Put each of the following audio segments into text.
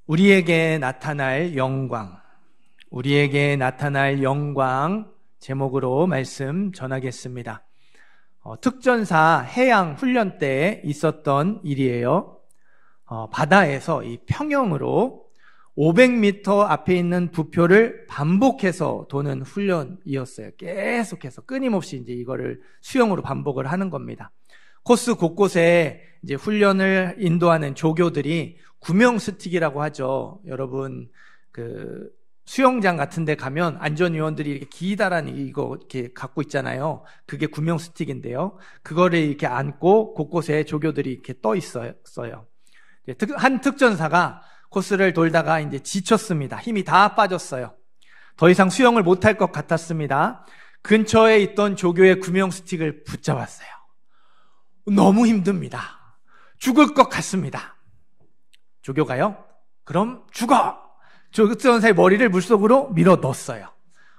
우리에게 나타날 영광, 우리에게 나타날 영광 제목으로 말씀 전하겠습니다. 특전사 해양 훈련 때 있었던 일이에요. 바다에서 이 평영으로 500m 앞에 있는 부표를 반복해서 도는 훈련이었어요. 계속해서 끊임없이 이제 이거를 수영으로 반복을 하는 겁니다. 코스 곳곳에 이제 훈련을 인도하는 조교들이 구명스틱이라고 하죠. 여러분 그 수영장 같은 데 가면 안전위원들이 이렇게 기다란 이거 이렇게 갖고 있잖아요. 그게 구명스틱인데요. 그거를 이렇게 안고 곳곳에 조교들이 이렇게 떠 있어요. 한 특전사가 코스를 돌다가 이제 지쳤습니다. 힘이 다 빠졌어요. 더 이상 수영을 못할 것 같았습니다. 근처에 있던 조교의 구명스틱을 붙잡았어요. 너무 힘듭니다. 죽을 것 같습니다. 조교가요? 그럼 죽어! 특전사의 머리를 물속으로 밀어 넣었어요.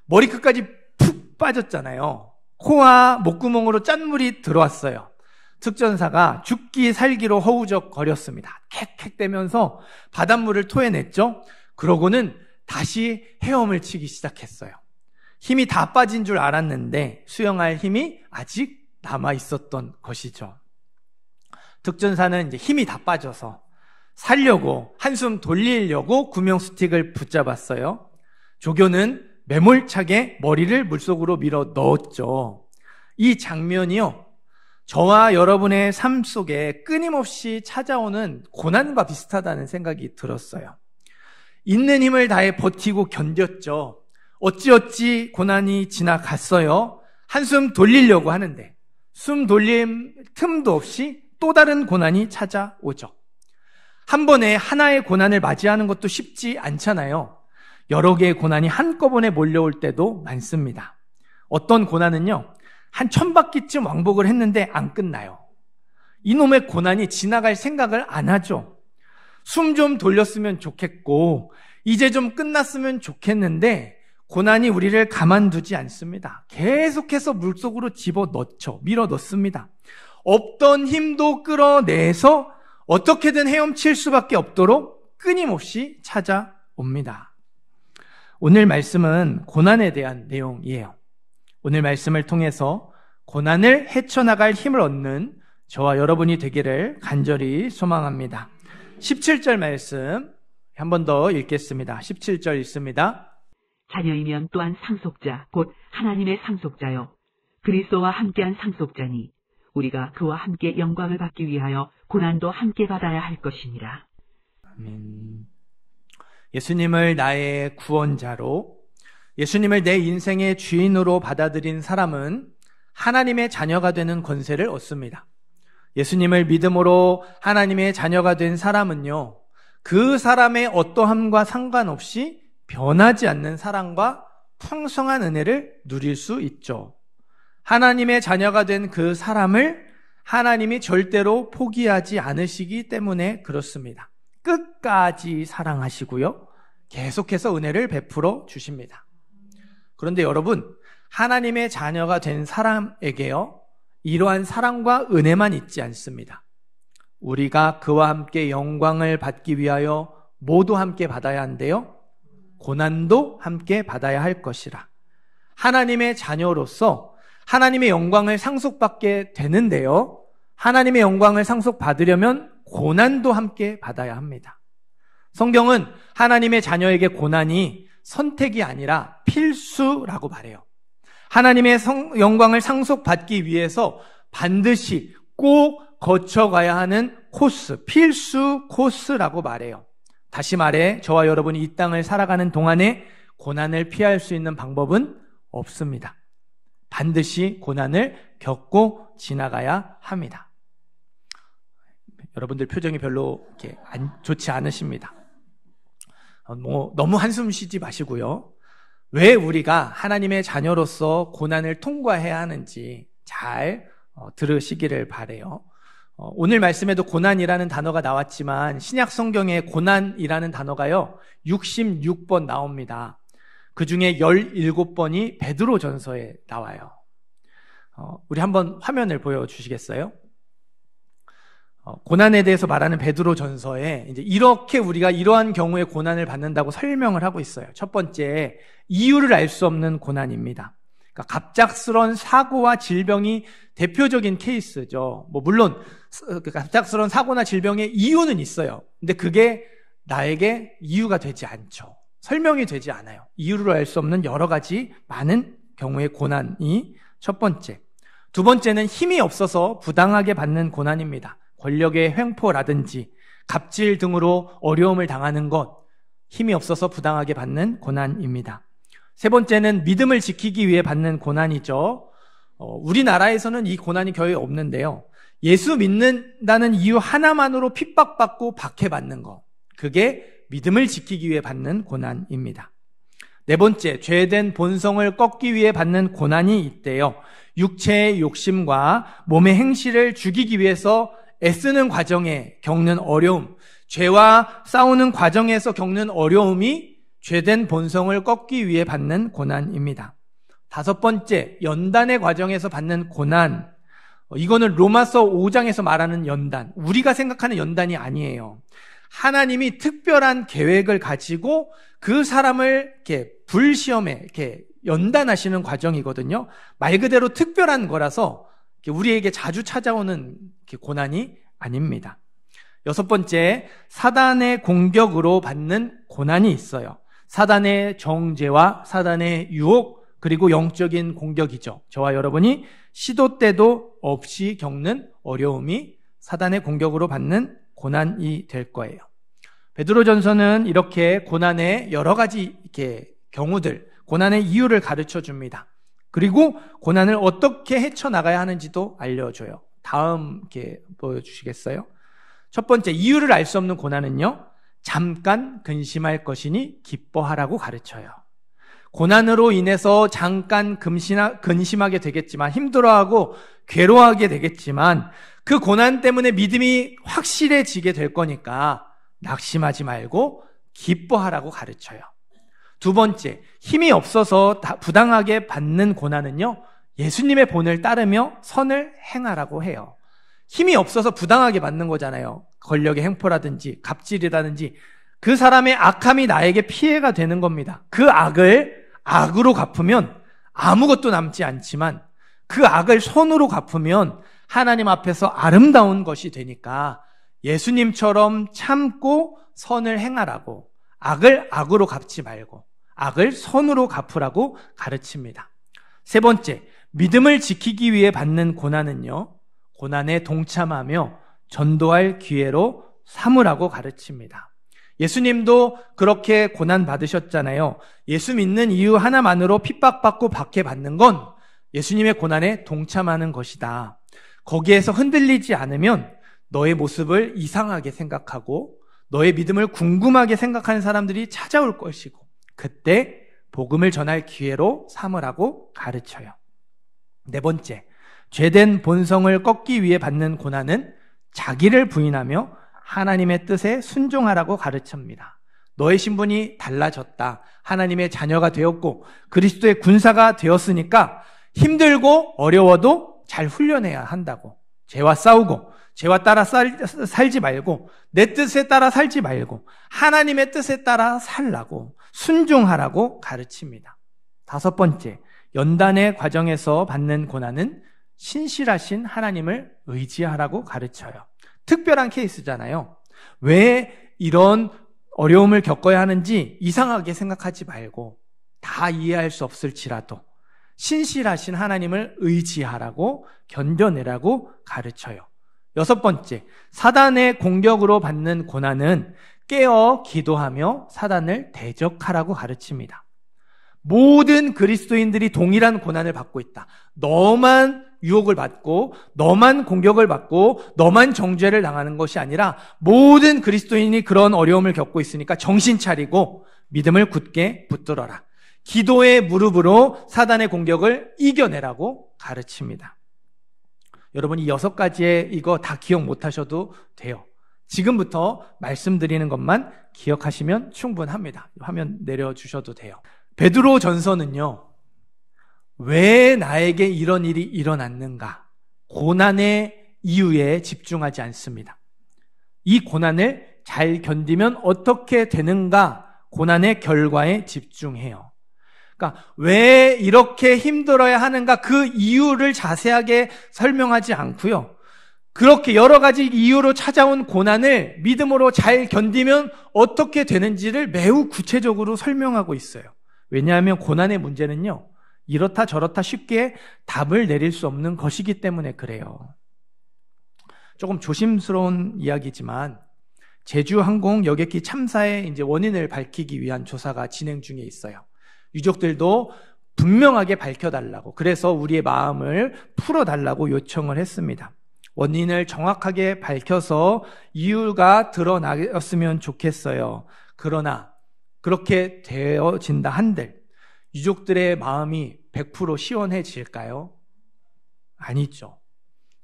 머리 끝까지 푹 빠졌잖아요. 코와 목구멍으로 짠물이 들어왔어요. 특전사가 죽기 살기로 허우적거렸습니다. 캑캑대면서 바닷물을 토해냈죠. 그러고는 다시 헤엄을 치기 시작했어요. 힘이 다 빠진 줄 알았는데 수영할 힘이 아직 남아 있었던 것이죠. 특전사는 이제 힘이 다 빠져서 살려고 한숨 돌리려고 구명스틱을 붙잡았어요. 조교는 매몰차게 머리를 물속으로 밀어 넣었죠. 이 장면이요, 저와 여러분의 삶 속에 끊임없이 찾아오는 고난과 비슷하다는 생각이 들었어요. 있는 힘을 다해 버티고 견뎠죠. 어찌어찌 고난이 지나갔어요. 한숨 돌리려고 하는데 숨 돌림 틈도 없이 또 다른 고난이 찾아오죠. 한 번에 하나의 고난을 맞이하는 것도 쉽지 않잖아요. 여러 개의 고난이 한꺼번에 몰려올 때도 많습니다. 어떤 고난은요, 한 1000바퀴쯤 왕복을 했는데 안 끝나요. 이놈의 고난이 지나갈 생각을 안 하죠. 숨 좀 돌렸으면 좋겠고 이제 좀 끝났으면 좋겠는데 고난이 우리를 가만두지 않습니다. 계속해서 물속으로 집어넣죠. 밀어넣습니다. 없던 힘도 끌어내서 어떻게든 헤엄칠 수밖에 없도록 끊임없이 찾아옵니다. 오늘 말씀은 고난에 대한 내용이에요. 오늘 말씀을 통해서 고난을 헤쳐나갈 힘을 얻는 저와 여러분이 되기를 간절히 소망합니다. 17절 말씀 한 번 더 읽겠습니다. 17절 읽습니다. 자녀이면 또한 상속자, 곧 하나님의 상속자요. 그리스도와 함께한 상속자니 우리가 그와 함께 영광을 받기 위하여 고난도 함께 받아야 할 것이니라. 아멘. 예수님을 나의 구원자로, 예수님을 내 인생의 주인으로 받아들인 사람은 하나님의 자녀가 되는 권세를 얻습니다. 예수님을 믿음으로 하나님의 자녀가 된 사람은요, 그 사람의 어떠함과 상관없이 변하지 않는 사랑과 풍성한 은혜를 누릴 수 있죠. 하나님의 자녀가 된 그 사람을 하나님이 절대로 포기하지 않으시기 때문에 그렇습니다. 끝까지 사랑하시고요, 계속해서 은혜를 베풀어 주십니다. 그런데 여러분, 하나님의 자녀가 된 사람에게요, 이러한 사랑과 은혜만 있지 않습니다. 우리가 그와 함께 영광을 받기 위하여 모두 함께 받아야 한대요, 고난도 함께 받아야 할 것이라. 하나님의 자녀로서 하나님의 영광을 상속받게 되는데요, 하나님의 영광을 상속받으려면 고난도 함께 받아야 합니다. 성경은 하나님의 자녀에게 고난이 선택이 아니라 필수라고 말해요. 하나님의 영광을 상속받기 위해서 반드시 꼭 거쳐가야 하는 코스, 필수 코스라고 말해요. 다시 말해, 저와 여러분이 이 땅을 살아가는 동안에 고난을 피할 수 있는 방법은 없습니다. 반드시 고난을 겪고 지나가야 합니다. 여러분들 표정이 별로 이렇게 좋지 않으십니다. 너무 한숨 쉬지 마시고요. 왜 우리가 하나님의 자녀로서 고난을 통과해야 하는지 잘 들으시기를 바라요. 오늘 말씀에도 고난이라는 단어가 나왔지만 신약 성경에 고난이라는 단어가요 66번 나옵니다. 그 중에 17번이 베드로 전서에 나와요. 우리 한번 화면을 보여주시겠어요? 고난에 대해서 말하는 베드로 전서에 이제 이렇게 우리가 이러한 경우에 고난을 받는다고 설명을 하고 있어요. 첫 번째, 이유를 알 수 없는 고난입니다. 그러니까 갑작스러운 사고와 질병이 대표적인 케이스죠. 물론 갑작스러운 사고나 질병의 이유는 있어요. 근데 그게 나에게 이유가 되지 않죠. 설명이 되지 않아요. 이유를 알 수 없는 여러 가지 많은 경우의 고난이 첫 번째. 두 번째는 힘이 없어서 부당하게 받는 고난입니다. 권력의 횡포라든지 갑질 등으로 어려움을 당하는 것, 힘이 없어서 부당하게 받는 고난입니다. 세 번째는 믿음을 지키기 위해 받는 고난이죠. 우리나라에서는 이 고난이 거의 없는데요. 예수 믿는다는 이유 하나만으로 핍박받고 박해받는 것, 그게 믿음을 지키기 위해 받는 고난입니다. 네 번째, 죄된 본성을 꺾기 위해 받는 고난이 있대요. 육체의 욕심과 몸의 행실을 죽이기 위해서 애쓰는 과정에 겪는 어려움, 죄와 싸우는 과정에서 겪는 어려움이 죄된 본성을 꺾기 위해 받는 고난입니다. 다섯 번째, 연단의 과정에서 받는 고난. 이거는 로마서 5장에서 말하는 연단, 우리가 생각하는 연단이 아니에요. 하나님이 특별한 계획을 가지고 그 사람을 이렇게 불시험에 이렇게 연단하시는 과정이거든요. 말 그대로 특별한 거라서 우리에게 자주 찾아오는 고난이 아닙니다. 여섯 번째, 사단의 공격으로 받는 고난이 있어요. 사단의 정죄와 사단의 유혹, 그리고 영적인 공격이죠. 저와 여러분이 시도 때도 없이 겪는 어려움이 사단의 공격으로 받는 고난이 될 거예요. 베드로전서는 이렇게 고난의 여러 가지 경우들, 고난의 이유를 가르쳐 줍니다. 그리고 고난을 어떻게 헤쳐나가야 하는지도 알려줘요. 다음 보여주시겠어요? 첫 번째, 이유를 알 수 없는 고난은요, 잠깐 근심할 것이니 기뻐하라고 가르쳐요. 고난으로 인해서 잠깐 근심하게 되겠지만, 힘들어하고 괴로워하게 되겠지만, 그 고난 때문에 믿음이 확실해지게 될 거니까 낙심하지 말고 기뻐하라고 가르쳐요. 두 번째, 힘이 없어서 부당하게 받는 고난은요, 예수님의 본을 따르며 선을 행하라고 해요. 힘이 없어서 부당하게 받는 거잖아요. 권력의 횡포라든지 갑질이라든지 그 사람의 악함이 나에게 피해가 되는 겁니다. 그 악을 악으로 갚으면 아무것도 남지 않지만 그 악을 선으로 갚으면 하나님 앞에서 아름다운 것이 되니까 예수님처럼 참고 선을 행하라고, 악을 악으로 갚지 말고 악을 선으로 갚으라고 가르칩니다. 세 번째, 믿음을 지키기 위해 받는 고난은요, 고난에 동참하며 전도할 기회로 삼으라고 가르칩니다. 예수님도 그렇게 고난 받으셨잖아요. 예수 믿는 이유 하나만으로 핍박받고 박해받는 건 예수님의 고난에 동참하는 것이다. 거기에서 흔들리지 않으면 너의 모습을 이상하게 생각하고 너의 믿음을 궁금하게 생각하는 사람들이 찾아올 것이고 그때 복음을 전할 기회로 삼으라고 가르쳐요. 네 번째, 죄된 본성을 꺾기 위해 받는 고난은 자기를 부인하며 하나님의 뜻에 순종하라고 가르칩니다. 너의 신분이 달라졌다. 하나님의 자녀가 되었고 그리스도의 군사가 되었으니까 힘들고 어려워도 잘 훈련해야 한다고. 죄와 싸우고 죄와 따라 살지 말고 내 뜻에 따라 살지 말고 하나님의 뜻에 따라 살라고 순종하라고 가르칩니다. 다섯 번째, 연단의 과정에서 받는 고난은 신실하신 하나님을 의지하라고 가르쳐요. 특별한 케이스잖아요. 왜 이런 어려움을 겪어야 하는지 이상하게 생각하지 말고 다 이해할 수 없을지라도 신실하신 하나님을 의지하라고 견뎌내라고 가르쳐요. 여섯 번째, 사단의 공격으로 받는 고난은 깨어 기도하며 사단을 대적하라고 가르칩니다. 모든 그리스도인들이 동일한 고난을 받고 있다. 너만 유혹을 받고 너만 공격을 받고 너만 정죄를 당하는 것이 아니라 모든 그리스도인이 그런 어려움을 겪고 있으니까 정신 차리고 믿음을 굳게 붙들어라. 기도의 무릎으로 사단의 공격을 이겨내라고 가르칩니다. 여러분, 이 6가지의 이거 다 기억 못 하셔도 돼요. 지금부터 말씀드리는 것만 기억하시면 충분합니다. 화면 내려주셔도 돼요. 베드로 전서는요, 왜 나에게 이런 일이 일어났는가? 고난의 이유에 집중하지 않습니다. 이 고난을 잘 견디면 어떻게 되는가? 고난의 결과에 집중해요. 그러니까 왜 이렇게 힘들어야 하는가? 그 이유를 자세하게 설명하지 않고요. 그렇게 여러 가지 이유로 찾아온 고난을 믿음으로 잘 견디면 어떻게 되는지를 매우 구체적으로 설명하고 있어요. 왜냐하면 고난의 문제는요, 이렇다 저렇다 쉽게 답을 내릴 수 없는 것이기 때문에 그래요. 조금 조심스러운 이야기지만 제주항공 여객기 참사의 이제 원인을 밝히기 위한 조사가 진행 중에 있어요. 유족들도 분명하게 밝혀달라고, 그래서 우리의 마음을 풀어달라고 요청을 했습니다. 원인을 정확하게 밝혀서 이유가 드러났으면 좋겠어요. 그러나 그렇게 되어진다 한들 유족들의 마음이 100% 시원해질까요? 아니죠.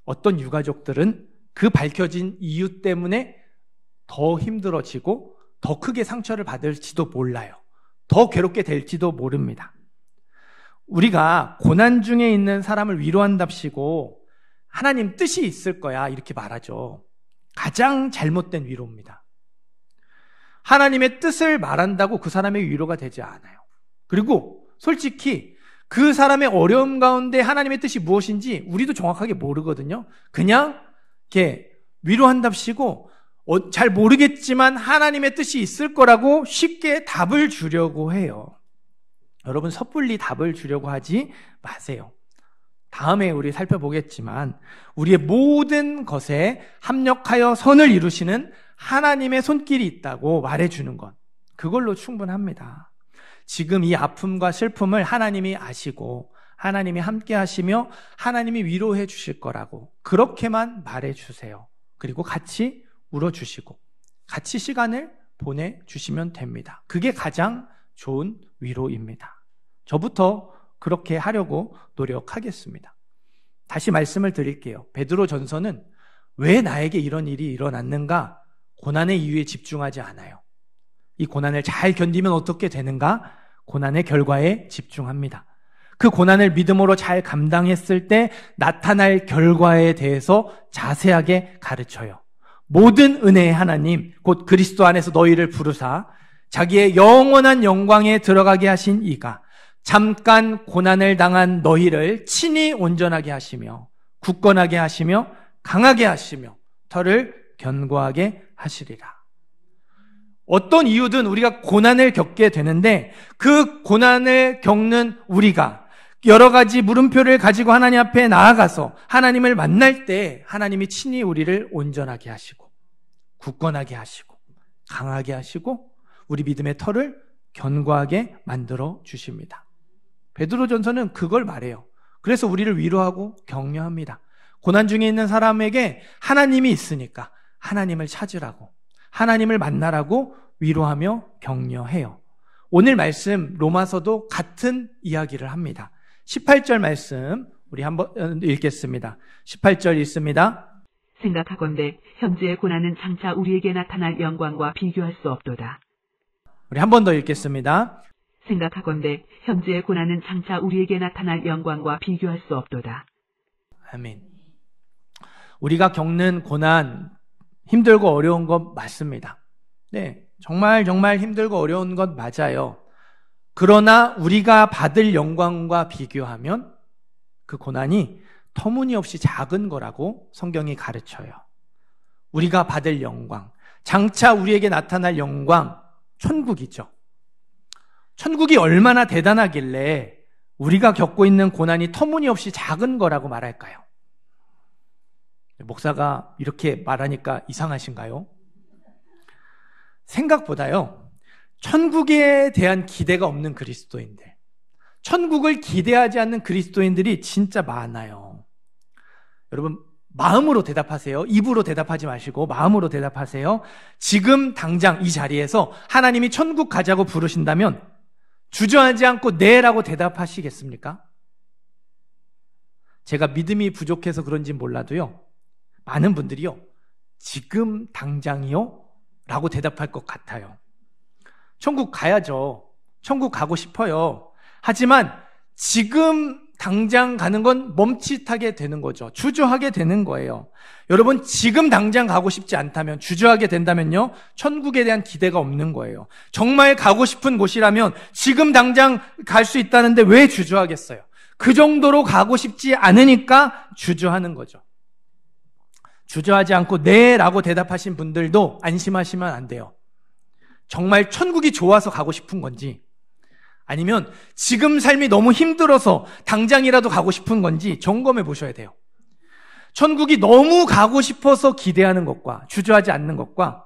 어떤 유가족들은 그 밝혀진 이유 때문에 더 힘들어지고 더 크게 상처를 받을지도 몰라요. 더 괴롭게 될지도 모릅니다. 우리가 고난 중에 있는 사람을 위로한답시고 하나님 뜻이 있을 거야 이렇게 말하죠. 가장 잘못된 위로입니다. 하나님의 뜻을 말한다고 그 사람의 위로가 되지 않아요. 그리고 솔직히 그 사람의 어려움 가운데 하나님의 뜻이 무엇인지 우리도 정확하게 모르거든요. 그냥 이렇게 위로한답시고 잘 모르겠지만 하나님의 뜻이 있을 거라고 쉽게 답을 주려고 해요. 여러분, 섣불리 답을 주려고 하지 마세요. 다음에 우리 살펴보겠지만 우리의 모든 것에 합력하여 선을 이루시는 하나님의 손길이 있다고 말해주는 것, 그걸로 충분합니다. 지금 이 아픔과 슬픔을 하나님이 아시고 하나님이 함께 하시며 하나님이 위로해 주실 거라고 그렇게만 말해주세요. 그리고 같이 울어주시고 같이 시간을 보내주시면 됩니다. 그게 가장 좋은 위로입니다. 저부터 그렇게 하려고 노력하겠습니다. 다시 말씀을 드릴게요. 베드로 전서는 왜 나에게 이런 일이 일어났는가? 고난의 이유에 집중하지 않아요. 이 고난을 잘 견디면 어떻게 되는가? 고난의 결과에 집중합니다. 그 고난을 믿음으로 잘 감당했을 때 나타날 결과에 대해서 자세하게 가르쳐요. 모든 은혜의 하나님, 곧 그리스도 안에서 너희를 부르사 자기의 영원한 영광에 들어가게 하신 이가 잠깐 고난을 당한 너희를 친히 온전하게 하시며 굳건하게 하시며 강하게 하시며 털을 견고하게 하시리라. 어떤 이유든 우리가 고난을 겪게 되는데 그 고난을 겪는 우리가 여러 가지 물음표를 가지고 하나님 앞에 나아가서 하나님을 만날 때 하나님이 친히 우리를 온전하게 하시고 굳건하게 하시고 강하게 하시고 우리 믿음의 털을 견고하게 만들어 주십니다. 베드로전서는 그걸 말해요. 그래서 우리를 위로하고 격려합니다. 고난 중에 있는 사람에게 하나님이 있으니까 하나님을 찾으라고, 하나님을 만나라고 위로하며 격려해요. 오늘 말씀 로마서도 같은 이야기를 합니다. 18절 말씀 우리 한번 읽겠습니다. 18절 읽습니다. 생각하건대 현재의 고난은 장차 우리에게 나타날 영광과 비교할 수 없도다. 우리 한 번 더 읽겠습니다. 생각하건대 현재의 고난은 장차 우리에게 나타날 영광과 비교할 수 없도다. 아멘. 우리가 겪는 고난, 힘들고 어려운 것 맞습니다. 네, 정말 힘들고 어려운 것 맞아요. 그러나 우리가 받을 영광과 비교하면 그 고난이 터무니없이 작은 거라고 성경이 가르쳐요. 우리가 받을 영광, 장차 우리에게 나타날 영광, 천국이죠. 천국이 얼마나 대단하길래 우리가 겪고 있는 고난이 터무니없이 작은 거라고 말할까요? 목사가 이렇게 말하니까 이상하신가요? 생각보다요, 천국에 대한 기대가 없는 그리스도인들, 천국을 기대하지 않는 그리스도인들이 진짜 많아요. 여러분, 마음으로 대답하세요. 입으로 대답하지 마시고 마음으로 대답하세요. 지금 당장 이 자리에서 하나님이 천국 가자고 부르신다면 주저하지 않고 네라고 대답하시겠습니까? 제가 믿음이 부족해서 그런지 몰라도요, 많은 분들이요, 지금 당장이요? 라고 대답할 것 같아요. 천국 가야죠. 천국 가고 싶어요. 하지만 지금 당장 가는 건 멈칫하게 되는 거죠. 주저하게 되는 거예요. 여러분, 지금 당장 가고 싶지 않다면, 주저하게 된다면요, 천국에 대한 기대가 없는 거예요. 정말 가고 싶은 곳이라면 지금 당장 갈 수 있다는데 왜 주저하겠어요? 그 정도로 가고 싶지 않으니까 주저하는 거죠. 주저하지 않고 네라고 대답하신 분들도 안심하시면 안 돼요. 정말 천국이 좋아서 가고 싶은 건지, 아니면 지금 삶이 너무 힘들어서 당장이라도 가고 싶은 건지 점검해 보셔야 돼요. 천국이 너무 가고 싶어서 기대하는 것과 주저하지 않는 것과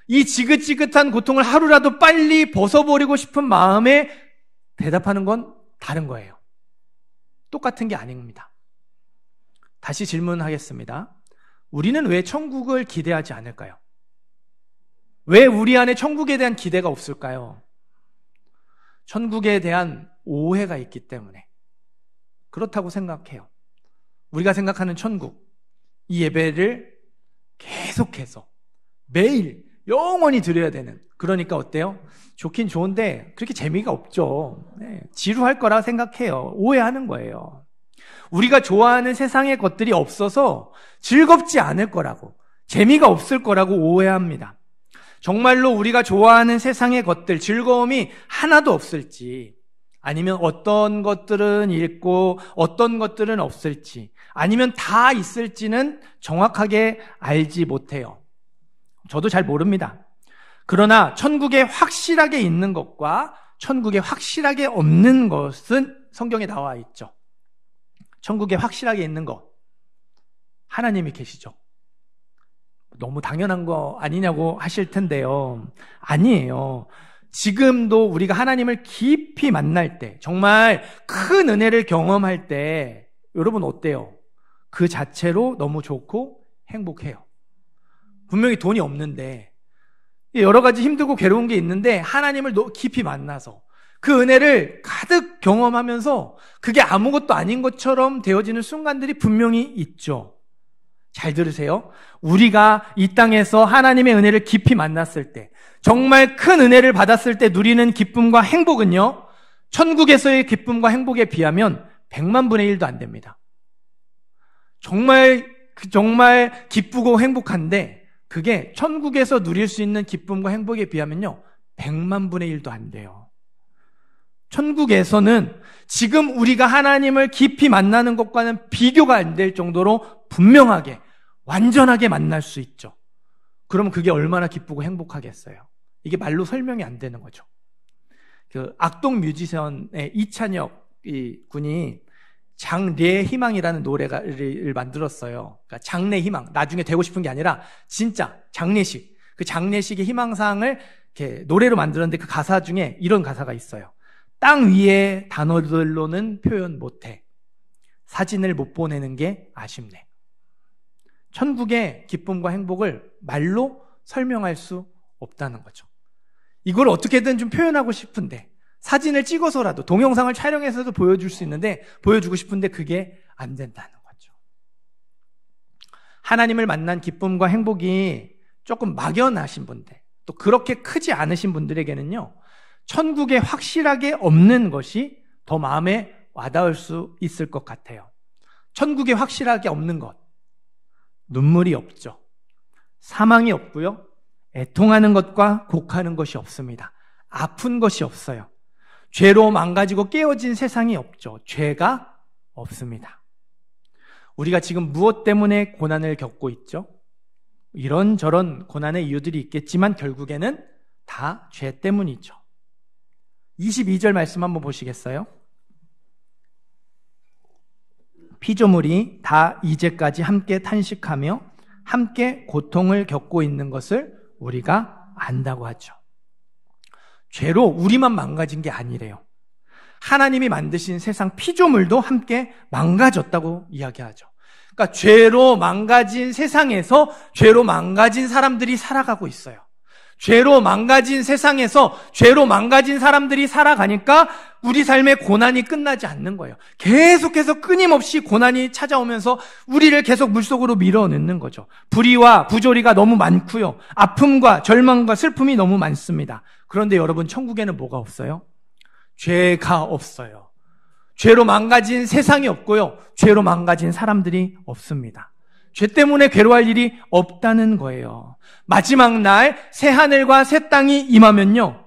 이 지긋지긋한 고통을 하루라도 빨리 벗어버리고 싶은 마음에 대답하는 건 다른 거예요. 똑같은 게 아닙니다. 다시 질문하겠습니다. 우리는 왜 천국을 기대하지 않을까요? 왜 우리 안에 천국에 대한 기대가 없을까요? 천국에 대한 오해가 있기 때문에 그렇다고 생각해요. 우리가 생각하는 천국, 이 예배를 계속해서 매일 영원히 드려야 되는, 그러니까 어때요? 좋긴 좋은데 그렇게 재미가 없죠. 지루할 거라 생각해요. 오해하는 거예요. 우리가 좋아하는 세상의 것들이 없어서 즐겁지 않을 거라고, 재미가 없을 거라고 오해합니다. 정말로 우리가 좋아하는 세상의 것들, 즐거움이 하나도 없을지, 아니면 어떤 것들은 있고 어떤 것들은 없을지, 아니면 다 있을지는 정확하게 알지 못해요. 저도 잘 모릅니다. 그러나 천국에 확실하게 있는 것과 천국에 확실하게 없는 것은 성경에 나와 있죠. 천국에 확실하게 있는 것, 하나님이 계시죠. 너무 당연한 거 아니냐고 하실 텐데요. 아니에요. 지금도 우리가 하나님을 깊이 만날 때, 정말 큰 은혜를 경험할 때, 여러분 어때요? 그 자체로 너무 좋고 행복해요. 분명히 돈이 없는데, 여러 가지 힘들고 괴로운 게 있는데 하나님을 깊이 만나서 그 은혜를 가득 경험하면서 그게 아무것도 아닌 것처럼 되어지는 순간들이 분명히 있죠. 잘 들으세요. 우리가 이 땅에서 하나님의 은혜를 깊이 만났을 때, 정말 큰 은혜를 받았을 때 누리는 기쁨과 행복은요, 천국에서의 기쁨과 행복에 비하면 100만 분의 1도 안 됩니다. 정말 기쁘고 행복한데 그게 천국에서 누릴 수 있는 기쁨과 행복에 비하면요, 100만 분의 1도 안 돼요. 천국에서는 지금 우리가 하나님을 깊이 만나는 것과는 비교가 안 될 정도로 분명하게, 완전하게 만날 수 있죠. 그러면 그게 얼마나 기쁘고 행복하겠어요. 이게 말로 설명이 안 되는 거죠. 그 악동 뮤지션의 이찬혁 군이 장래의 희망이라는 노래를 만들었어요. 그러니까 장래 희망, 나중에 되고 싶은 게 아니라 진짜 장례식, 그 장례식의 희망사항을 이렇게 노래로 만들었는데 그 가사 중에 이런 가사가 있어요. 땅 위의 단어들로는 표현 못해. 사진을 못 보내는 게 아쉽네. 천국의 기쁨과 행복을 말로 설명할 수 없다는 거죠. 이걸 어떻게든 좀 표현하고 싶은데, 사진을 찍어서라도, 동영상을 촬영해서도 보여줄 수 있는데, 보여주고 싶은데 그게 안 된다는 거죠. 하나님을 만난 기쁨과 행복이 조금 막연하신 분들, 또 그렇게 크지 않으신 분들에게는요, 천국에 확실하게 없는 것이 더 마음에 와닿을 수 있을 것 같아요. 천국에 확실하게 없는 것, 눈물이 없죠. 사망이 없고요. 애통하는 것과 곡하는 것이 없습니다. 아픈 것이 없어요. 죄로 망가지고 깨어진 세상이 없죠. 죄가 없습니다. 우리가 지금 무엇 때문에 고난을 겪고 있죠? 이런저런 고난의 이유들이 있겠지만 결국에는 다 죄 때문이죠. 22절 말씀 한번 보시겠어요? 피조물이 다 이제까지 함께 탄식하며 함께 고통을 겪고 있는 것을 우리가 안다고 하죠. 죄로 우리만 망가진 게 아니래요. 하나님이 만드신 세상 피조물도 함께 망가졌다고 이야기하죠. 그러니까 죄로 망가진 세상에서 죄로 망가진 사람들이 살아가고 있어요. 죄로 망가진 세상에서 죄로 망가진 사람들이 살아가니까 우리 삶의 고난이 끝나지 않는 거예요. 계속해서 끊임없이 고난이 찾아오면서 우리를 계속 물속으로 밀어넣는 거죠. 불의와 부조리가 너무 많고요. 아픔과 절망과 슬픔이 너무 많습니다. 그런데 여러분, 천국에는 뭐가 없어요? 죄가 없어요. 죄로 망가진 세상이 없고요. 죄로 망가진 사람들이 없습니다. 죄 때문에 괴로워할 일이 없다는 거예요. 마지막 날 새 하늘과 새 땅이 임하면요,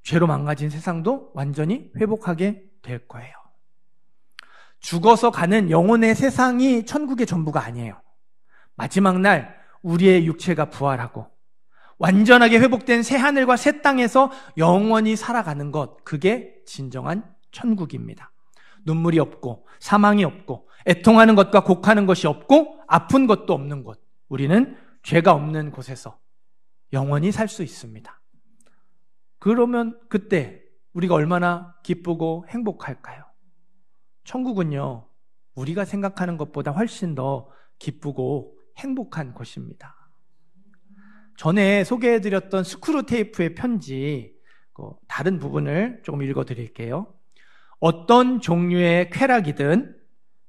죄로 망가진 세상도 완전히 회복하게 될 거예요. 죽어서 가는 영혼의 세상이 천국의 전부가 아니에요. 마지막 날 우리의 육체가 부활하고 완전하게 회복된 새 하늘과 새 땅에서 영원히 살아가는 것, 그게 진정한 천국입니다. 눈물이 없고 사망이 없고 애통하는 것과 곡하는 것이 없고 아픈 것도 없는 곳, 우리는 죄가 없는 곳에서 영원히 살 수 있습니다. 그러면 그때 우리가 얼마나 기쁘고 행복할까요? 천국은요, 우리가 생각하는 것보다 훨씬 더 기쁘고 행복한 곳입니다. 전에 소개해드렸던 스크루테이프의 편지, 다른 부분을 조금 읽어드릴게요. 어떤 종류의 쾌락이든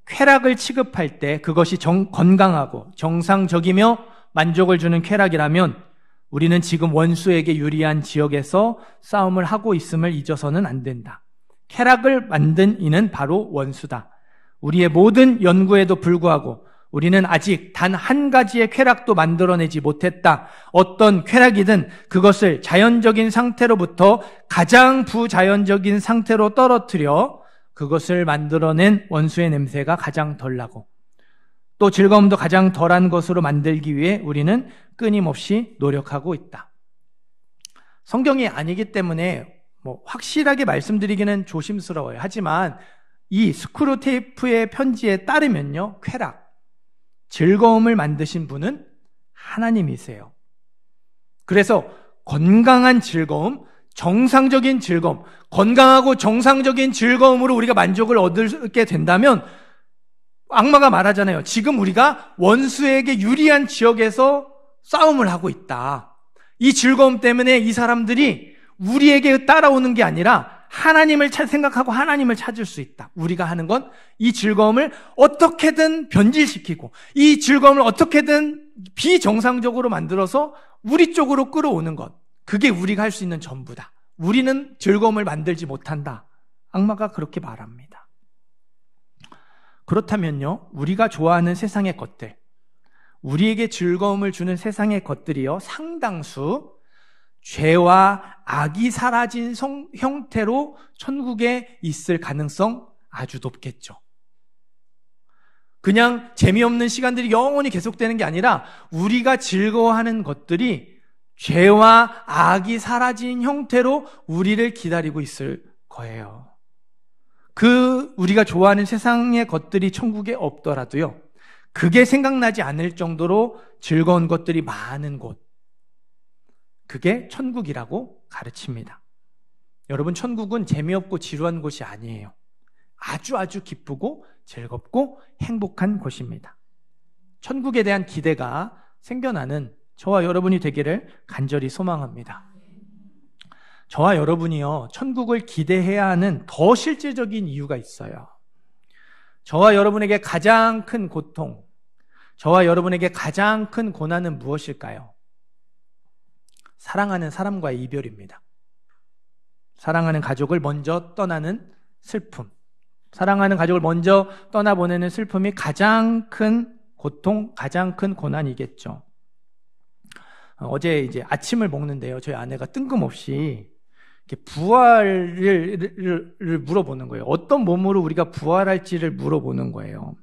쾌락을 취급할 때 그것이 건강하고 정상적이며 만족을 주는 쾌락이라면 우리는 지금 원수에게 유리한 지역에서 싸움을 하고 있음을 잊어서는 안 된다. 쾌락을 만든 이는 바로 원수다. 우리의 모든 연구에도 불구하고 우리는 아직 단 한 가지의 쾌락도 만들어내지 못했다. 어떤 쾌락이든 그것을 자연적인 상태로부터 가장 부자연적인 상태로 떨어뜨려 그것을 만들어낸 원수의 냄새가 가장 덜 나고 또 즐거움도 가장 덜한 것으로 만들기 위해 우리는 끊임없이 노력하고 있다. 성경이 아니기 때문에 확실하게 말씀드리기는 조심스러워요. 하지만 이 스크루테이프의 편지에 따르면요, 쾌락, 즐거움을 만드신 분은 하나님이세요. 그래서 건강한 즐거움, 정상적인 즐거움, 건강하고 정상적인 즐거움으로 우리가 만족을 얻게 된다면 악마가 말하잖아요. 지금 우리가 원수에게 유리한 지역에서 싸움을 하고 있다. 이 즐거움 때문에 이 사람들이 우리에게 따라오는 게 아니라 하나님을 생각하고 하나님을 찾을 수 있다. 우리가 하는 건 이 즐거움을 어떻게든 변질시키고 이 즐거움을 어떻게든 비정상적으로 만들어서 우리 쪽으로 끌어오는 것, 그게 우리가 할 수 있는 전부다. 우리는 즐거움을 만들지 못한다. 악마가 그렇게 말합니다. 그렇다면요, 우리가 좋아하는 세상의 것들, 우리에게 즐거움을 주는 세상의 것들이요, 상당수 죄와 악이 사라진 형태로 천국에 있을 가능성 아주 높겠죠. 그냥 재미없는 시간들이 영원히 계속되는 게 아니라 우리가 즐거워하는 것들이 죄와 악이 사라진 형태로 우리를 기다리고 있을 거예요. 우리가 좋아하는 세상의 것들이 천국에 없더라도요, 그게 생각나지 않을 정도로 즐거운 것들이 많은 곳, 그게 천국이라고 가르칩니다. 여러분, 천국은 재미없고 지루한 곳이 아니에요. 아주 기쁘고 즐겁고 행복한 곳입니다. 천국에 대한 기대가 생겨나는 저와 여러분이 되기를 간절히 소망합니다. 저와 여러분이요, 천국을 기대해야 하는 더 실질적인 이유가 있어요. 저와 여러분에게 가장 큰 고통, 저와 여러분에게 가장 큰 고난은 무엇일까요? 사랑하는 사람과의 이별입니다. 사랑하는 가족을 먼저 떠나는 슬픔, 사랑하는 가족을 먼저 떠나보내는 슬픔이 가장 큰 고통, 가장 큰 고난이겠죠. 어제 이제 아침을 먹는데요, 저희 아내가 뜬금없이 이렇게 부활을 물어보는 거예요. 어떤 몸으로 우리가 부활할지를 물어보는 거예요.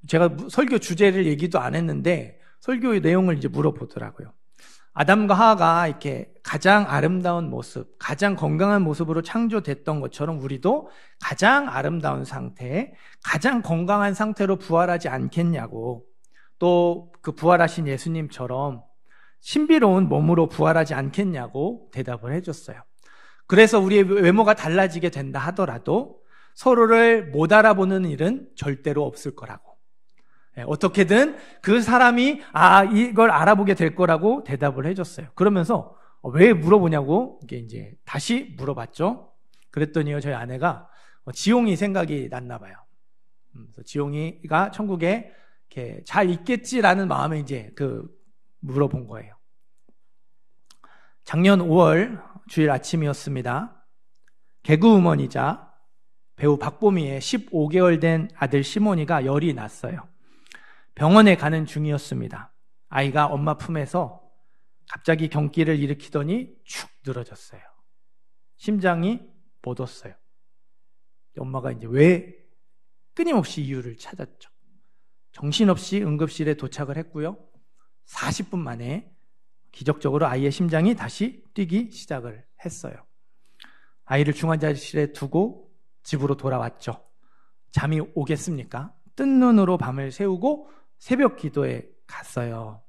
제가 설교 주제를 얘기도 안 했는데 설교의 내용을 이제 물어보더라고요. 아담과 하와가 이렇게 가장 아름다운 모습, 가장 건강한 모습으로 창조됐던 것처럼 우리도 가장 아름다운 상태, 가장 건강한 상태로 부활하지 않겠냐고, 또 그 부활하신 예수님처럼 신비로운 몸으로 부활하지 않겠냐고 대답을 해줬어요. 그래서 우리의 외모가 달라지게 된다 하더라도 서로를 못 알아보는 일은 절대로 없을 거라고, 어떻게든 그 사람이 이걸 알아보게 될 거라고 대답을 해줬어요. 그러면서 왜 물어보냐고 이게 이제 다시 물어봤죠. 그랬더니요, 저희 아내가 지용이 생각이 났나 봐요. 그래서 지용이가 천국에 이렇게 잘 있겠지라는 마음에 이제 물어본 거예요. 작년 5월 주일 아침이었습니다. 개그우먼이자 배우 박보미의 15개월 된 아들 시몬이가 열이 났어요. 병원에 가는 중이었습니다. 아이가 엄마 품에서 갑자기 경기를 일으키더니 축 늘어졌어요. 심장이 멎었어요. 엄마가 이제 왜 끊임없이 이유를 찾았죠. 정신없이 응급실에 도착을 했고요. 40분 만에 기적적으로 아이의 심장이 다시 뛰기 시작을 했어요. 아이를 중환자실에 두고 집으로 돌아왔죠. 잠이 오겠습니까? 뜬 눈으로 밤을 새우고 새벽 기도에 갔어요.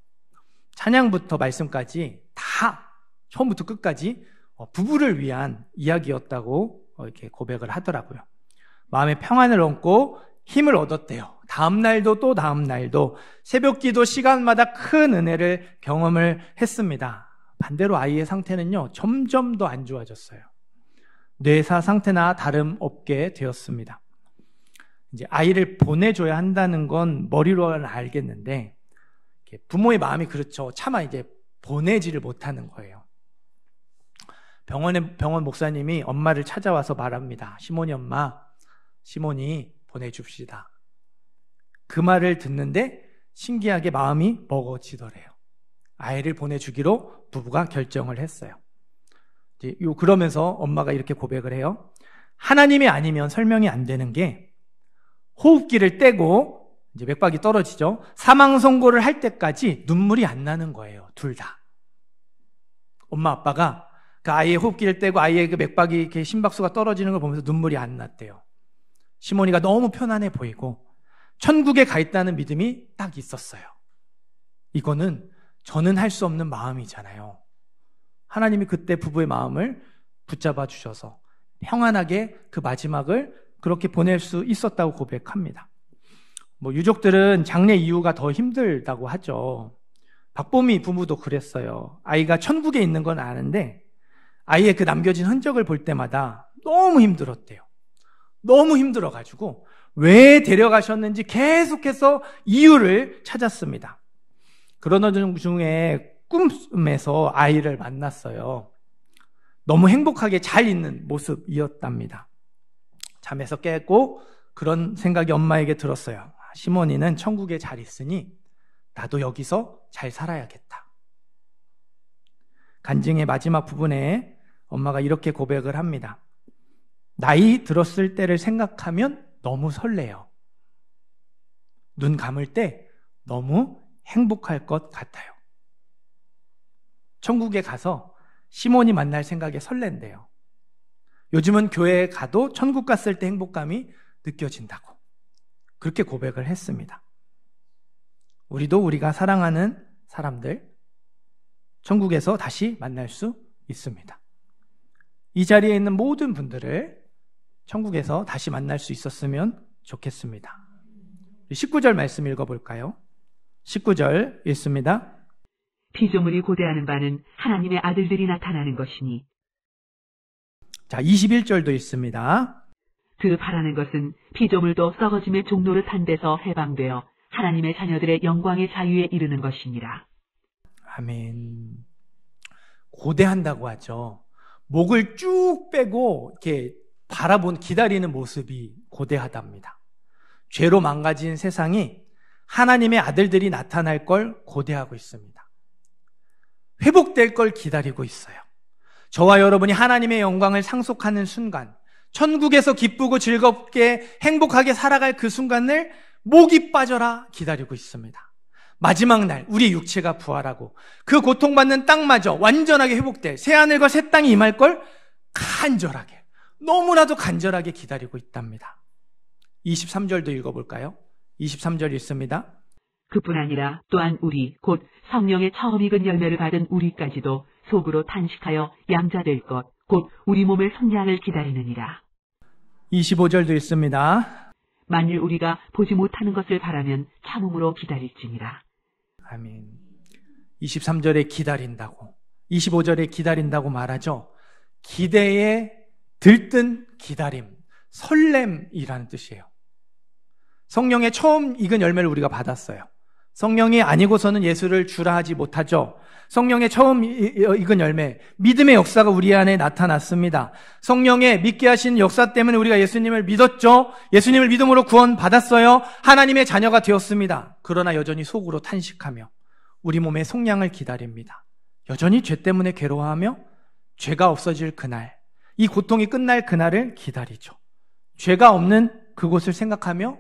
찬양부터 말씀까지 다 처음부터 끝까지 부부를 위한 이야기였다고 이렇게 고백을 하더라고요. 마음에 평안을 얻고 힘을 얻었대요. 다음 날도 또 다음 날도 새벽 기도 시간마다 큰 은혜를 경험을 했습니다. 반대로 아이의 상태는요, 점점 더 안 좋아졌어요. 뇌사 상태나 다름없게 되었습니다. 이제 아이를 보내줘야 한다는 건 머리로는 알겠는데, 부모의 마음이 그렇죠. 차마 이제 보내지를 못하는 거예요. 병원 목사님이 엄마를 찾아와서 말합니다. 시몬이 엄마, 시몬이 보내줍시다. 그 말을 듣는데 신기하게 마음이 먹어지더래요. 아이를 보내주기로 부부가 결정을 했어요. 그러면서 엄마가 이렇게 고백을 해요. 하나님이 아니면 설명이 안 되는 게 호흡기를 떼고 이제 맥박이 떨어지죠. 사망 선고를 할 때까지 눈물이 안 나는 거예요. 둘 다. 엄마 아빠가 그 아이의 호흡기를 떼고 아이의 그 맥박이 이렇게 심박수가 떨어지는 걸 보면서 눈물이 안 났대요. 시몬이가 너무 편안해 보이고 천국에 가 있다는 믿음이 딱 있었어요. 이거는 저는 할 수 없는 마음이잖아요. 하나님이 그때 부부의 마음을 붙잡아 주셔서 평안하게 그 마지막을 그렇게 보낼 수 있었다고 고백합니다. 유족들은 장례 이후가 더 힘들다고 하죠. 박보미 부부도 그랬어요. 아이가 천국에 있는 건 아는데 아이의 그 남겨진 흔적을 볼 때마다 너무 힘들었대요. 너무 힘들어가지고 왜 데려가셨는지 계속해서 이유를 찾았습니다. 그러던 중에 꿈에서 아이를 만났어요. 너무 행복하게 잘 있는 모습이었답니다. 잠에서 깼고 그런 생각이 엄마에게 들었어요. 시몬이는 천국에 잘 있으니 나도 여기서 잘 살아야겠다. 간증의 마지막 부분에 엄마가 이렇게 고백을 합니다. 나이 들었을 때를 생각하면 너무 설레요. 눈 감을 때 너무 행복할 것 같아요. 천국에 가서 시몬이 만날 생각에 설렌대요. 요즘은 교회에 가도 천국 갔을 때 행복감이 느껴진다고 그렇게 고백을 했습니다. 우리도 우리가 사랑하는 사람들 천국에서 다시 만날 수 있습니다. 이 자리에 있는 모든 분들을 천국에서 다시 만날 수 있었으면 좋겠습니다. 19절 말씀 읽어볼까요? 19절 읽습니다. 피조물이 고대하는 바는 하나님의 아들들이 나타나는 것이니. 자, 21절도 있습니다. 그 바라는 것은 피조물도 썩어짐의 종로를 탄 데서 해방되어 하나님의 자녀들의 영광의 자유에 이르는 것이니라. 아멘. 고대한다고 하죠. 목을 쭉 빼고 이렇게 기다리는 모습이 고대하답니다. 죄로 망가진 세상이 하나님의 아들들이 나타날 걸 고대하고 있습니다. 회복될 걸 기다리고 있어요. 저와 여러분이 하나님의 영광을 상속하는 순간, 천국에서 기쁘고 즐겁게 행복하게 살아갈 그 순간을 목이 빠져라 기다리고 있습니다. 마지막 날 우리 육체가 부활하고 그 고통받는 땅마저 완전하게 회복될 새하늘과 새 땅이 임할 걸 간절하게, 너무나도 간절하게 기다리고 있답니다. 23절도 읽어볼까요? 23절 읽습니다. 그뿐 아니라 또한 우리 곧 성령의 처음 익은 열매를 받은 우리까지도 속으로 탄식하여 양자될 것 곧 우리 몸의 성량을 기다리느니라. 25절도 있습니다. 만일 우리가 보지 못하는 것을 바라면 참음으로 기다릴지니라. 아멘. 23절에 기다린다고, 25절에 기다린다고 말하죠. 기대에 들뜬 기다림, 설렘이라는 뜻이에요. 성령의 처음 익은 열매를 우리가 받았어요. 성령이 아니고서는 예수를 주라 하지 못하죠. 성령의 처음 익은 열매, 믿음의 역사가 우리 안에 나타났습니다. 성령의 믿게 하신 역사 때문에 우리가 예수님을 믿었죠. 예수님을 믿음으로 구원받았어요. 하나님의 자녀가 되었습니다. 그러나 여전히 속으로 탄식하며 우리 몸의 속량을 기다립니다. 여전히 죄 때문에 괴로워하며 죄가 없어질 그날, 이 고통이 끝날 그날을 기다리죠. 죄가 없는 그곳을 생각하며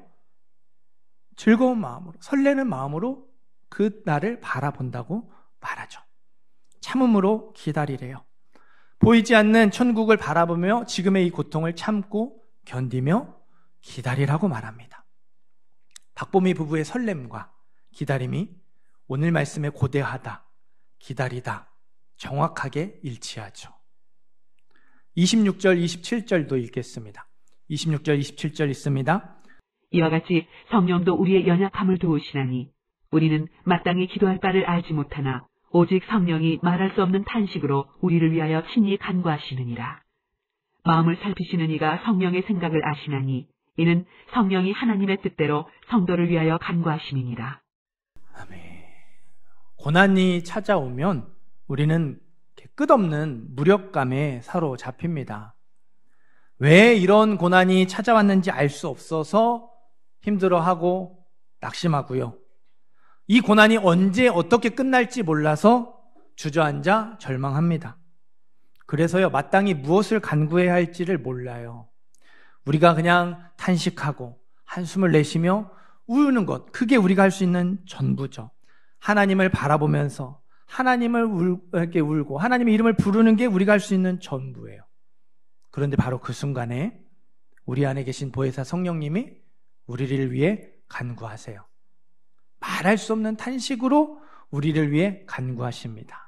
즐거운 마음으로, 설레는 마음으로 그 날을 바라본다고 말하죠. 참음으로 기다리래요. 보이지 않는 천국을 바라보며 지금의 이 고통을 참고 견디며 기다리라고 말합니다. 박보미 부부의 설렘과 기다림이 오늘 말씀에 고대하다, 기다리다 정확하게 일치하죠. 26절, 27절도 읽겠습니다. 26절, 27절 있습니다. 이와 같이 성령도 우리의 연약함을 도우시나니 우리는 마땅히 기도할 바를 알지 못하나 오직 성령이 말할 수 없는 탄식으로 우리를 위하여 친히 간구하시느니라. 마음을 살피시는 이가 성령의 생각을 아시나니 이는 성령이 하나님의 뜻대로 성도를 위하여 간구하심이니라. 아멘. 고난이 찾아오면 우리는 끝없는 무력감에 사로잡힙니다. 왜 이런 고난이 찾아왔는지 알 수 없어서 힘들어하고 낙심하고요. 이 고난이 언제 어떻게 끝날지 몰라서 주저앉아 절망합니다. 그래서요, 마땅히 무엇을 간구해야 할지를 몰라요. 우리가 그냥 탄식하고 한숨을 내쉬며 우는 것, 그게 우리가 할 수 있는 전부죠. 하나님을 바라보면서 하나님을 이렇게 울고 하나님의 이름을 부르는 게 우리가 할 수 있는 전부예요. 그런데 바로 그 순간에 우리 안에 계신 보혜사 성령님이 우리를 위해 간구하세요. 말할 수 없는 탄식으로 우리를 위해 간구하십니다.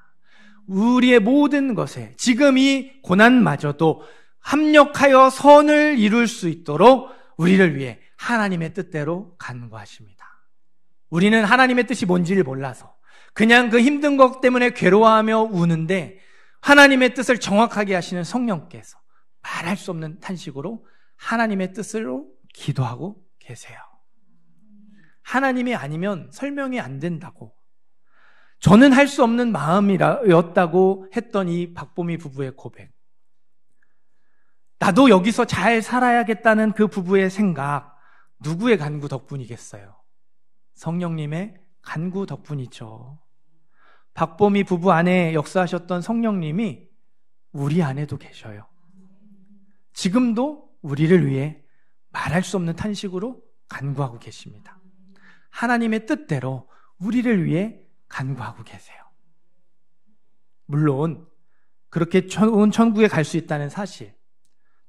우리의 모든 것에 지금 이 고난마저도 합력하여 선을 이룰 수 있도록 우리를 위해 하나님의 뜻대로 간구하십니다. 우리는 하나님의 뜻이 뭔지를 몰라서 그냥 그 힘든 것 때문에 괴로워하며 우는데 하나님의 뜻을 정확하게 하시는 성령께서 말할 수 없는 탄식으로 하나님의 뜻으로 기도하고 계세요. 하나님이 아니면 설명이 안 된다고, 저는 할 수 없는 마음이었다고 했던 이 박보미 부부의 고백, 나도 여기서 잘 살아야겠다는 그 부부의 생각, 누구의 간구 덕분이겠어요? 성령님의 간구 덕분이죠. 박보미 부부 안에 역사하셨던 성령님이 우리 안에도 계셔요. 지금도 우리를 위해 말할 수 없는 탄식으로 간구하고 계십니다. 하나님의 뜻대로 우리를 위해 간구하고 계세요. 물론 그렇게 좋은 천국에 갈 수 있다는 사실,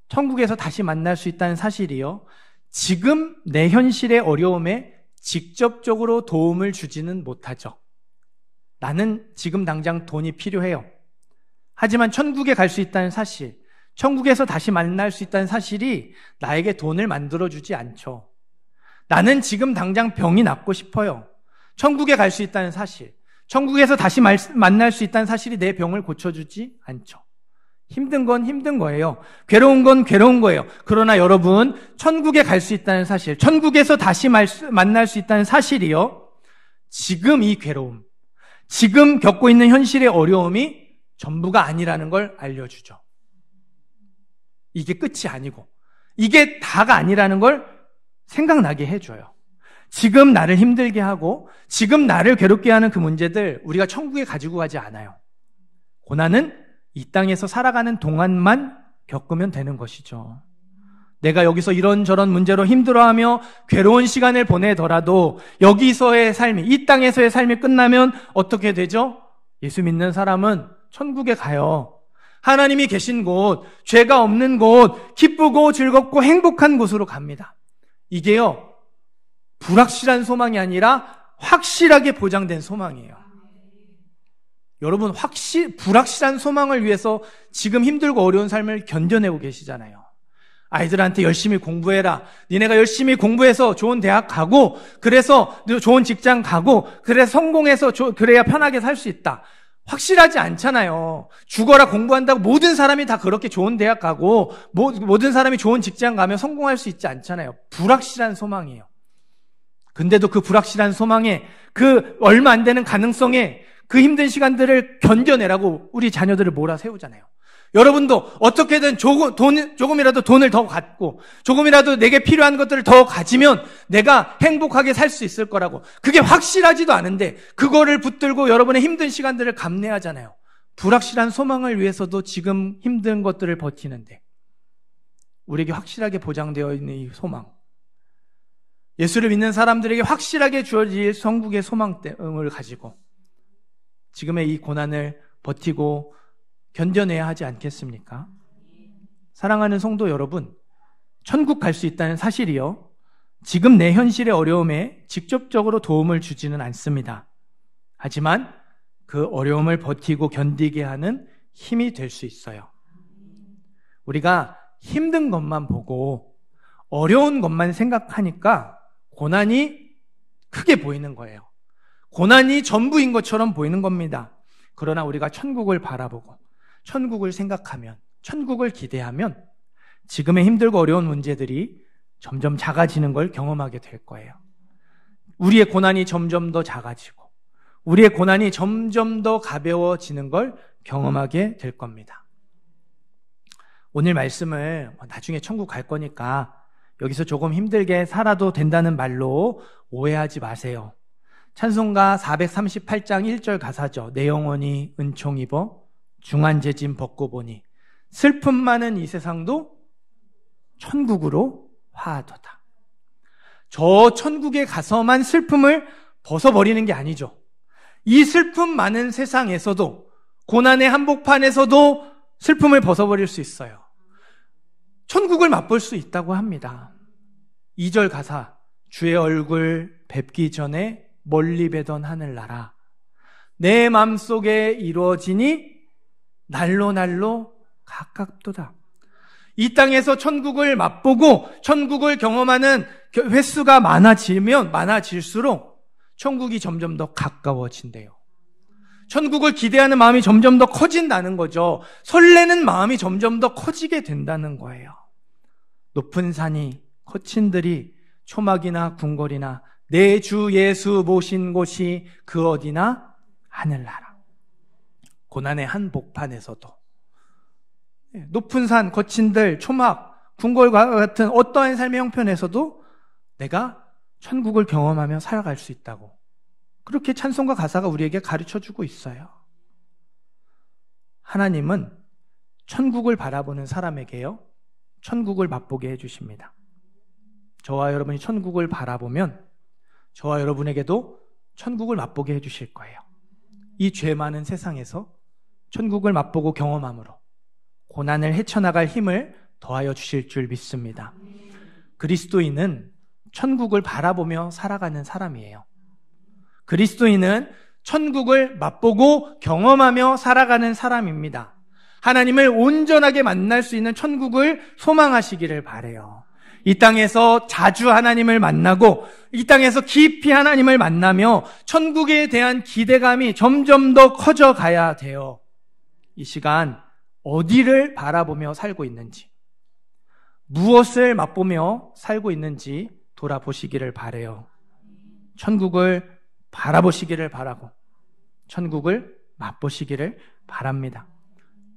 천국에서 다시 만날 수 있다는 사실이요, 지금 내 현실의 어려움에 직접적으로 도움을 주지는 못하죠. 나는 지금 당장 돈이 필요해요. 하지만 천국에 갈 수 있다는 사실, 천국에서 다시 만날 수 있다는 사실이 나에게 돈을 만들어주지 않죠. 나는 지금 당장 병이 낫고 싶어요. 천국에 갈 수 있다는 사실, 천국에서 다시 만날 수 있다는 사실이 내 병을 고쳐주지 않죠. 힘든 건 힘든 거예요. 괴로운 건 괴로운 거예요. 그러나 여러분, 천국에 갈 수 있다는 사실, 천국에서 다시 만날 수 있다는 사실이요, 지금 이 괴로움, 지금 겪고 있는 현실의 어려움이 전부가 아니라는 걸 알려주죠. 이게 끝이 아니고 이게 다가 아니라는 걸 생각나게 해줘요. 지금 나를 힘들게 하고 지금 나를 괴롭게 하는 그 문제들 우리가 천국에 가지고 가지 않아요. 고난은 이 땅에서 살아가는 동안만 겪으면 되는 것이죠. 내가 여기서 이런저런 문제로 힘들어하며 괴로운 시간을 보내더라도 여기서의 삶이, 이 땅에서의 삶이 끝나면 어떻게 되죠? 예수 믿는 사람은 천국에 가요. 하나님이 계신 곳, 죄가 없는 곳, 기쁘고 즐겁고 행복한 곳으로 갑니다. 이게요, 불확실한 소망이 아니라 확실하게 보장된 소망이에요. 여러분, 불확실한 소망을 위해서 지금 힘들고 어려운 삶을 견뎌내고 계시잖아요. 아이들한테 열심히 공부해라. 니네가 열심히 공부해서 좋은 대학 가고, 그래서 좋은 직장 가고, 그래서 성공해서 그래야 편하게 살 수 있다. 확실하지 않잖아요. 죽어라 공부한다고 모든 사람이 다 그렇게 좋은 대학 가고 모든 사람이 좋은 직장 가면 성공할 수 있지 않잖아요. 불확실한 소망이에요. 근데도 그 불확실한 소망에, 그 얼마 안 되는 가능성에 그 힘든 시간들을 견뎌내라고 우리 자녀들을 몰아세우잖아요. 여러분도 어떻게든 조금이라도 돈을 더 갖고 조금이라도 내게 필요한 것들을 더 가지면 내가 행복하게 살 수 있을 거라고, 그게 확실하지도 않은데 그거를 붙들고 여러분의 힘든 시간들을 감내하잖아요. 불확실한 소망을 위해서도 지금 힘든 것들을 버티는데, 우리에게 확실하게 보장되어 있는 이 소망, 예수를 믿는 사람들에게 확실하게 주어질 천국의 소망을 가지고 지금의 이 고난을 버티고 견뎌내야 하지 않겠습니까? 사랑하는 성도 여러분, 천국 갈 수 있다는 사실이요, 지금 내 현실의 어려움에 직접적으로 도움을 주지는 않습니다. 하지만 그 어려움을 버티고 견디게 하는 힘이 될 수 있어요. 우리가 힘든 것만 보고 어려운 것만 생각하니까 고난이 크게 보이는 거예요. 고난이 전부인 것처럼 보이는 겁니다. 그러나 우리가 천국을 바라보고 천국을 생각하면, 천국을 기대하면 지금의 힘들고 어려운 문제들이 점점 작아지는 걸 경험하게 될 거예요. 우리의 고난이 점점 더 작아지고 우리의 고난이 점점 더 가벼워지는 걸 경험하게 될 겁니다. 오늘 말씀을 나중에 천국 갈 거니까 여기서 조금 힘들게 살아도 된다는 말로 오해하지 마세요. 찬송가 438장 1절 가사죠. 내 영혼이 은총 입어 중한재짐 벗고 보니 슬픔 많은 이 세상도 천국으로 화하도다. 저 천국에 가서만 슬픔을 벗어버리는 게 아니죠. 이 슬픔 많은 세상에서도, 고난의 한복판에서도 슬픔을 벗어버릴 수 있어요. 천국을 맛볼 수 있다고 합니다. 2절 가사, 주의 얼굴 뵙기 전에 멀리 뵈던 하늘나라 내 맘속에 이루어지니 날로 날로 가깝도다. 이 땅에서 천국을 맛보고 천국을 경험하는 횟수가 많아지면 많아질수록 천국이 점점 더 가까워진대요. 천국을 기대하는 마음이 점점 더 커진다는 거죠. 설레는 마음이 점점 더 커지게 된다는 거예요. 높은 산이, 거친 들이, 초막이나 궁궐이나 내 주 예수 모신 곳이 그 어디나 하늘나라. 고난의 한복판에서도, 높은 산, 거친 들, 초막, 궁궐과 같은 어떠한 삶의 형편에서도 내가 천국을 경험하며 살아갈 수 있다고, 그렇게 찬송가 가사가 우리에게 가르쳐주고 있어요. 하나님은 천국을 바라보는 사람에게요, 천국을 맛보게 해주십니다. 저와 여러분이 천국을 바라보면 저와 여러분에게도 천국을 맛보게 해주실 거예요. 이 죄 많은 세상에서 천국을 맛보고 경험함으로 고난을 헤쳐나갈 힘을 더하여 주실 줄 믿습니다. 그리스도인은 천국을 바라보며 살아가는 사람이에요. 그리스도인은 천국을 맛보고 경험하며 살아가는 사람입니다. 하나님을 온전하게 만날 수 있는 천국을 소망하시기를 바라요. 이 땅에서 자주 하나님을 만나고 이 땅에서 깊이 하나님을 만나며 천국에 대한 기대감이 점점 더 커져 가야 돼요. 이 시간 어디를 바라보며 살고 있는지, 무엇을 맛보며 살고 있는지 돌아보시기를 바라요. 천국을 바라보시기를 바라고 천국을 맛보시기를 바랍니다.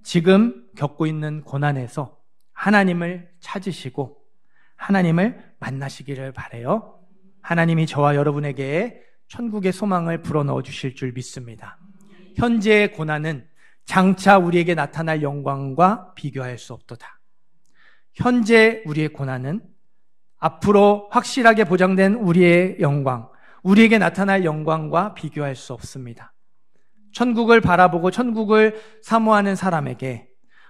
지금 겪고 있는 고난에서 하나님을 찾으시고 하나님을 만나시기를 바라요. 하나님이 저와 여러분에게 천국의 소망을 불어넣어 주실 줄 믿습니다. 현재의 고난은 장차 우리에게 나타날 영광과 비교할 수 없도다. 현재 우리의 고난은 앞으로 확실하게 보장된 우리의 영광, 우리에게 나타날 영광과 비교할 수 없습니다. 천국을 바라보고 천국을 사모하는 사람에게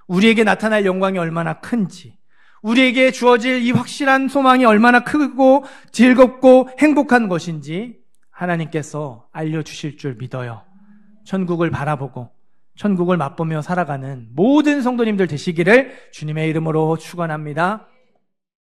우리에게 나타날 영광이 얼마나 큰지, 우리에게 주어질 이 확실한 소망이 얼마나 크고 즐겁고 행복한 것인지 하나님께서 알려주실 줄 믿어요. 천국을 바라보고 천국을 맛보며 살아가는 모든 성도님들 되시기를 주님의 이름으로 축원합니다.